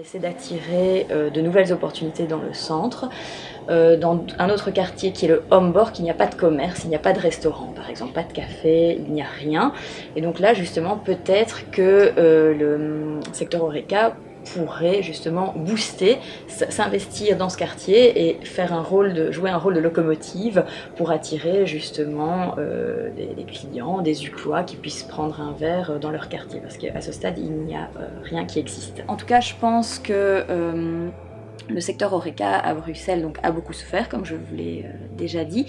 essaie d'attirer de nouvelles opportunités dans le centre. Dans un autre quartier qui est le Homborg, il n'y a pas de commerce, il n'y a pas de restaurant par exemple, pas de café, il n'y a rien. Et donc là justement peut-être que le secteur Horeca pourrait justement booster, s'investir dans ce quartier et faire jouer un rôle de locomotive pour attirer justement des clients, des Uclois qui puissent prendre un verre dans leur quartier, parce qu'à ce stade il n'y a rien qui existe. En tout cas je pense que le secteur Horeca à Bruxelles donc, a beaucoup souffert, comme je vous l'ai déjà dit,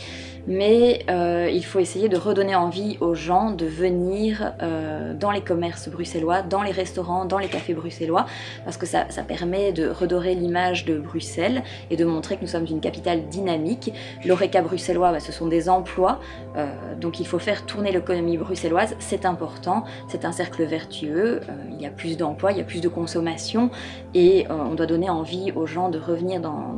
mais il faut essayer de redonner envie aux gens de venir dans les commerces bruxellois, dans les restaurants, dans les cafés bruxellois, parce que ça permet de redorer l'image de Bruxelles et de montrer que nous sommes une capitale dynamique. L'Horeca bruxellois, ce sont des emplois, donc il faut faire tourner l'économie bruxelloise, c'est important, c'est un cercle vertueux, il y a plus d'emplois, il y a plus de consommation, et on doit donner envie aux gens de revenir dans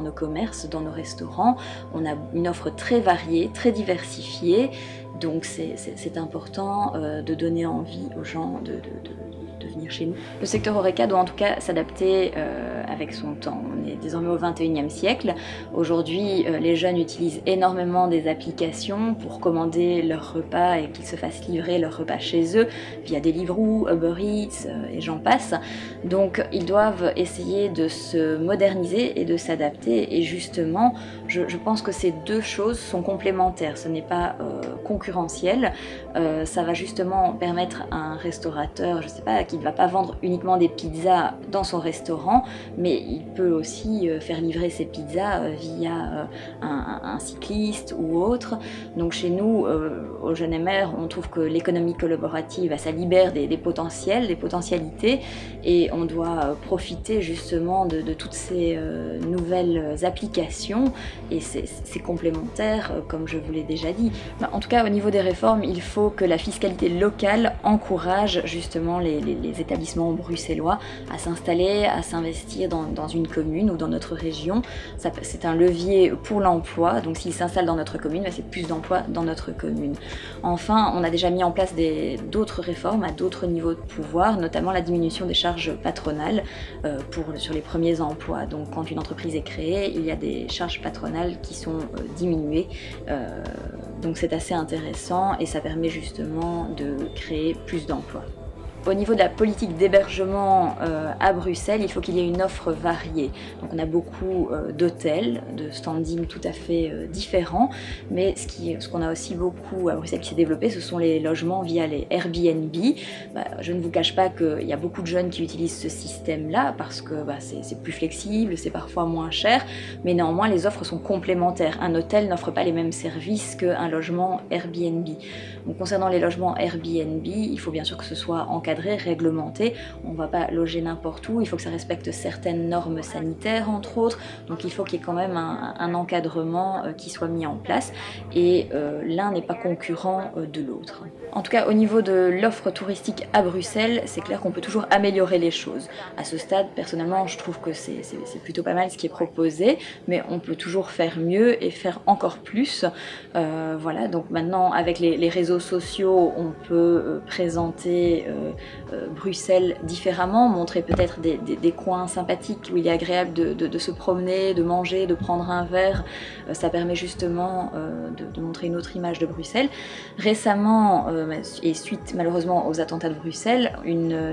nos commerces, dans nos restaurants. On a une offre très variée, très diversifiée, donc c'est important de donner envie aux gens de venir chez nous. Le secteur Horeca doit en tout cas s'adapter avec son temps. On est désormais au 21e siècle. Aujourd'hui, les jeunes utilisent énormément des applications pour commander leurs repas et qu'ils se fassent livrer leurs repas chez eux via Deliveroo, Uber Eats et j'en passe. Donc ils doivent essayer de se moderniser et de s'adapter, et justement je pense que ces deux choses sont complémentaires, ce n'est pas concurrentiel. Ça va justement permettre à un restaurateur, je sais pas, qui ne va pas vendre uniquement des pizzas dans son restaurant, mais il peut aussi faire livrer ses pizzas via un cycliste ou autre. Donc chez nous, au Jeune MR, on trouve que l'économie collaborative, ça libère des potentiels, des potentialités, et on doit profiter justement de toutes ces nouvelles applications, et c'est complémentaire, comme je vous l'ai déjà dit. En tout cas, au niveau des réformes, il faut que la fiscalité locale encourage justement les établissements bruxellois à s'installer, à s'investir dans une commune ou dans notre région. C'est un levier pour l'emploi, donc s'ils s'installent dans notre commune, c'est plus d'emplois dans notre commune. Enfin, on a déjà mis en place d'autres réformes à d'autres niveaux de pouvoir, notamment la diminution des charges patronales sur les premiers emplois. Donc quand une entreprise est créée, il y a des charges patronales qui sont diminuées. Donc c'est assez intéressant et ça permet justement de créer plus d'emplois. Au niveau de la politique d'hébergement à Bruxelles, il faut qu'il y ait une offre variée. Donc on a beaucoup d'hôtels, de standing tout à fait différents, mais ce qu'on a aussi beaucoup à Bruxelles qui s'est développé, ce sont les logements via les Airbnb. Je ne vous cache pas qu'il y a beaucoup de jeunes qui utilisent ce système-là parce que c'est plus flexible, c'est parfois moins cher, mais néanmoins les offres sont complémentaires. Un hôtel n'offre pas les mêmes services qu'un logement Airbnb. Donc concernant les logements Airbnb, il faut bien sûr que ce soit encadré, réglementé. On ne va pas loger n'importe où, il faut que ça respecte certaines normes sanitaires entre autres, donc il faut qu'il y ait quand même un encadrement qui soit mis en place, et l'un n'est pas concurrent de l'autre. En tout cas, au niveau de l'offre touristique à Bruxelles, c'est clair qu'on peut toujours améliorer les choses. À ce stade, personnellement, je trouve que c'est plutôt pas mal ce qui est proposé, mais on peut toujours faire mieux et faire encore plus. Voilà, donc maintenant avec les réseaux sociaux, on peut présenter Bruxelles différemment, montrer peut-être des coins sympathiques où il est agréable de se promener, de manger, de prendre un verre. Ça permet justement de montrer une autre image de Bruxelles. Récemment, et suite malheureusement aux attentats de Bruxelles,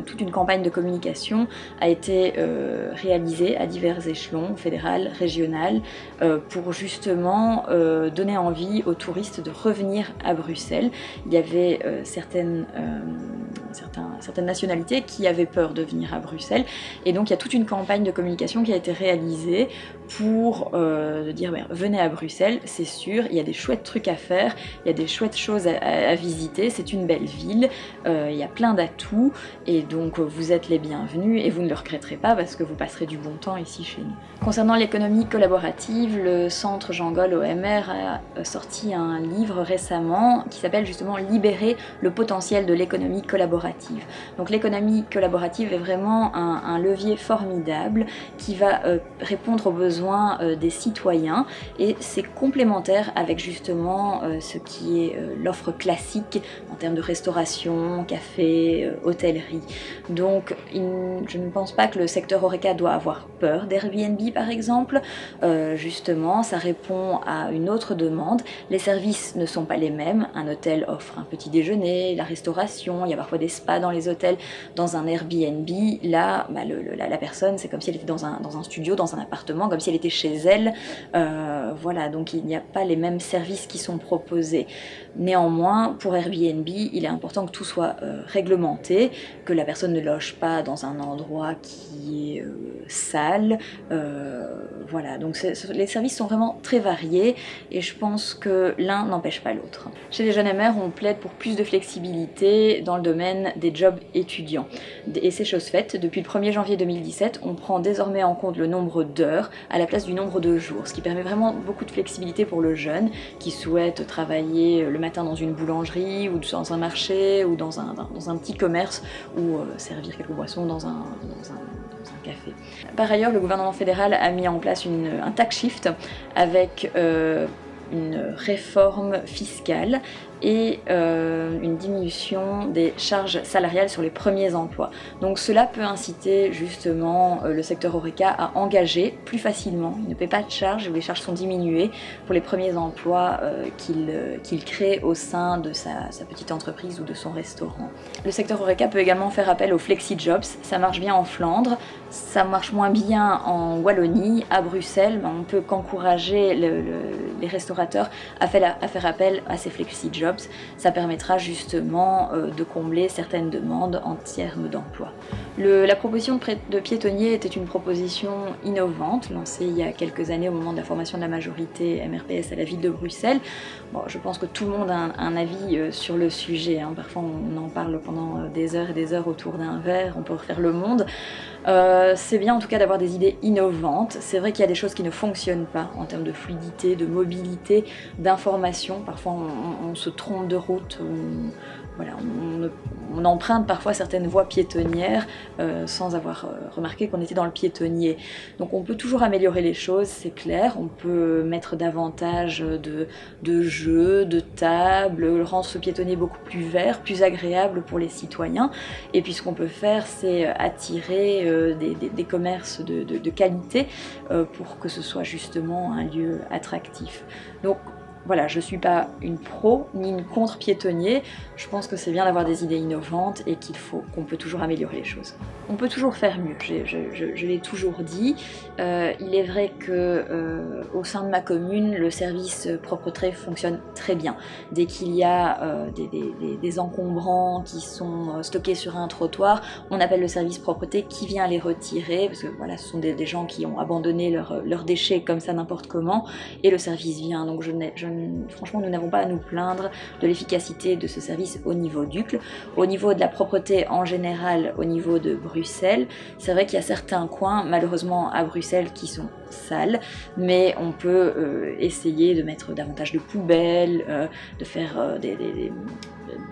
toute une campagne de communication a été réalisée à divers échelons, fédéral, régional, pour justement donner envie aux touristes de revenir à Bruxelles. Il y avait certaines nationalités qui avaient peur de venir à Bruxelles, et donc il y a toute une campagne de communication qui a été réalisée pour dire venez à Bruxelles, c'est sûr, il y a des chouettes trucs à faire, il y a des chouettes choses à visiter, c'est une belle ville, il y a plein d'atouts, et donc vous êtes les bienvenus et vous ne le regretterez pas parce que vous passerez du bon temps ici chez nous. Concernant l'économie collaborative, le centre Jean Gol OMR a sorti un livre récemment qui s'appelle justement Libérer le potentiel de l'économie collaborative. collaborative. Donc l'économie collaborative est vraiment un levier formidable qui va répondre aux besoins des citoyens, et c'est complémentaire avec justement ce qui est l'offre classique en termes de restauration, café, hôtellerie. Donc je ne pense pas que le secteur Horeca doit avoir peur d'Airbnb par exemple. Justement, ça répond à une autre demande. Les services ne sont pas les mêmes. Un hôtel offre un petit déjeuner, la restauration, il y a parfois des spas dans les hôtels. Dans un Airbnb, là, la personne, c'est comme si elle était dans un studio, dans un appartement, comme si elle était chez elle. Voilà, donc il n'y a pas les mêmes services qui sont proposés. Néanmoins, pour Airbnb, il est important que tout soit réglementé, que la personne ne loge pas dans un endroit qui est sale. Voilà, donc les services sont vraiment très variés et je pense que l'un n'empêche pas l'autre. Chez les Jeunes Aimers, on plaide pour plus de flexibilité dans le domaine des jobs étudiants. Et c'est chose faite, depuis le 1er janvier 2017, on prend désormais en compte le nombre d'heures à la place du nombre de jours, ce qui permet vraiment beaucoup de flexibilité pour le jeune qui souhaite travailler le matin dans une boulangerie ou dans un marché ou dans un petit commerce ou servir quelques boissons dans un café. Par ailleurs, le gouvernement fédéral a mis en place un tax shift avec une réforme fiscale et une diminution des charges salariales sur les premiers emplois. Donc cela peut inciter justement le secteur Horeca à engager plus facilement. Il ne paie pas de charges, les charges sont diminuées pour les premiers emplois qu'il crée au sein de sa petite entreprise ou de son restaurant. Le secteur Horeca peut également faire appel aux flexi-jobs. Ça marche bien en Flandre, ça marche moins bien en Wallonie. À Bruxelles, on peut qu'encourager les restaurateurs à faire appel à ces flexi-jobs. Ça permettra justement de combler certaines demandes en termes d'emploi. La proposition de piétonnier était une proposition innovante, lancée il y a quelques années au moment de la formation de la majorité MRPS à la ville de Bruxelles. Bon, je pense que tout le monde a un avis sur le sujet, hein. Parfois on en parle pendant des heures et des heures autour d'un verre, on peut refaire le monde. C'est bien en tout cas d'avoir des idées innovantes. C'est vrai qu'il y a des choses qui ne fonctionnent pas en termes de fluidité, de mobilité, d'information. Parfois on se trompe de route, on emprunte parfois certaines voies piétonnières sans avoir remarqué qu'on était dans le piétonnier. Donc on peut toujours améliorer les choses, c'est clair. On peut mettre davantage de jeux, de tables, rendre ce piétonnier beaucoup plus vert, plus agréable pour les citoyens. Et puis ce qu'on peut faire, c'est attirer des commerces de qualité pour que ce soit justement un lieu attractif. Donc voilà, je ne suis pas une pro ni une contre-piétonnier, je pense que c'est bien d'avoir des idées innovantes et qu'on peut toujours améliorer les choses. On peut toujours faire mieux, je l'ai toujours dit. Il est vrai que au sein de ma commune, le service propreté fonctionne très bien. Dès qu'il y a des encombrants qui sont stockés sur un trottoir, on appelle le service propreté qui vient les retirer, parce que voilà, ce sont des gens qui ont abandonné leurs déchets comme ça n'importe comment, et le service vient. Donc franchement, nous n'avons pas à nous plaindre de l'efficacité de ce service au niveau d'Uccle. Au niveau de la propreté en général, au niveau de Bruxelles, c'est vrai qu'il y a certains coins, malheureusement à Bruxelles, qui sont sales, mais on peut essayer de mettre davantage de poubelles, de faire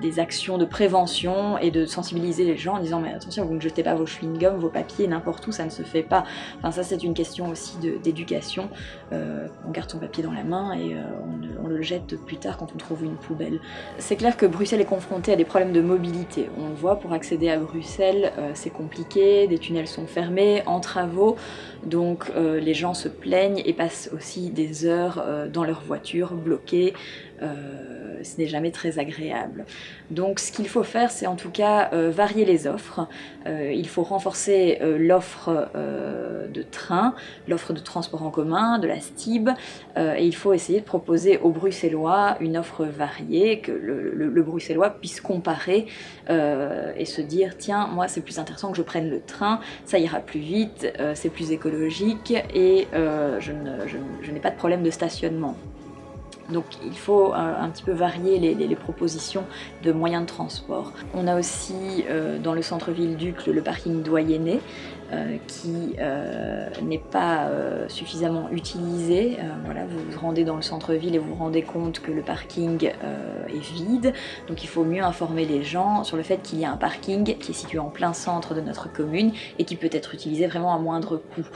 des actions de prévention et de sensibiliser les gens en disant mais attention, vous ne jetez pas vos chewing-gums, vos papiers n'importe où, ça ne se fait pas. Enfin ça c'est une question aussi d'éducation. On garde son papier dans la main et on le jette plus tard quand on trouve une poubelle. C'est clair que Bruxelles est confrontée à des problèmes de mobilité. On le voit, pour accéder à Bruxelles c'est compliqué, des tunnels sont fermés, en travaux, donc les gens se plaignent et passent aussi des heures dans leur voiture bloquées. Ce n'est jamais très agréable. Donc ce qu'il faut faire, c'est en tout cas varier les offres. Il faut renforcer l'offre de train, l'offre de transport en commun, de la STIB, et il faut essayer de proposer aux Bruxellois une offre variée, que le Bruxellois puisse comparer et se dire tiens, moi c'est plus intéressant que je prenne le train, ça ira plus vite, c'est plus écologique et je n'ai pas de problème de stationnement. Donc il faut un petit peu varier les propositions de moyens de transport. On a aussi dans le centre-ville d'Uccle le parking Doyenné qui n'est pas suffisamment utilisé. Voilà, vous vous rendez dans le centre-ville et vous vous rendez compte que le parking est vide. Donc il faut mieux informer les gens sur le fait qu'il y a un parking qui est situé en plein centre de notre commune et qui peut être utilisé vraiment à moindre coût.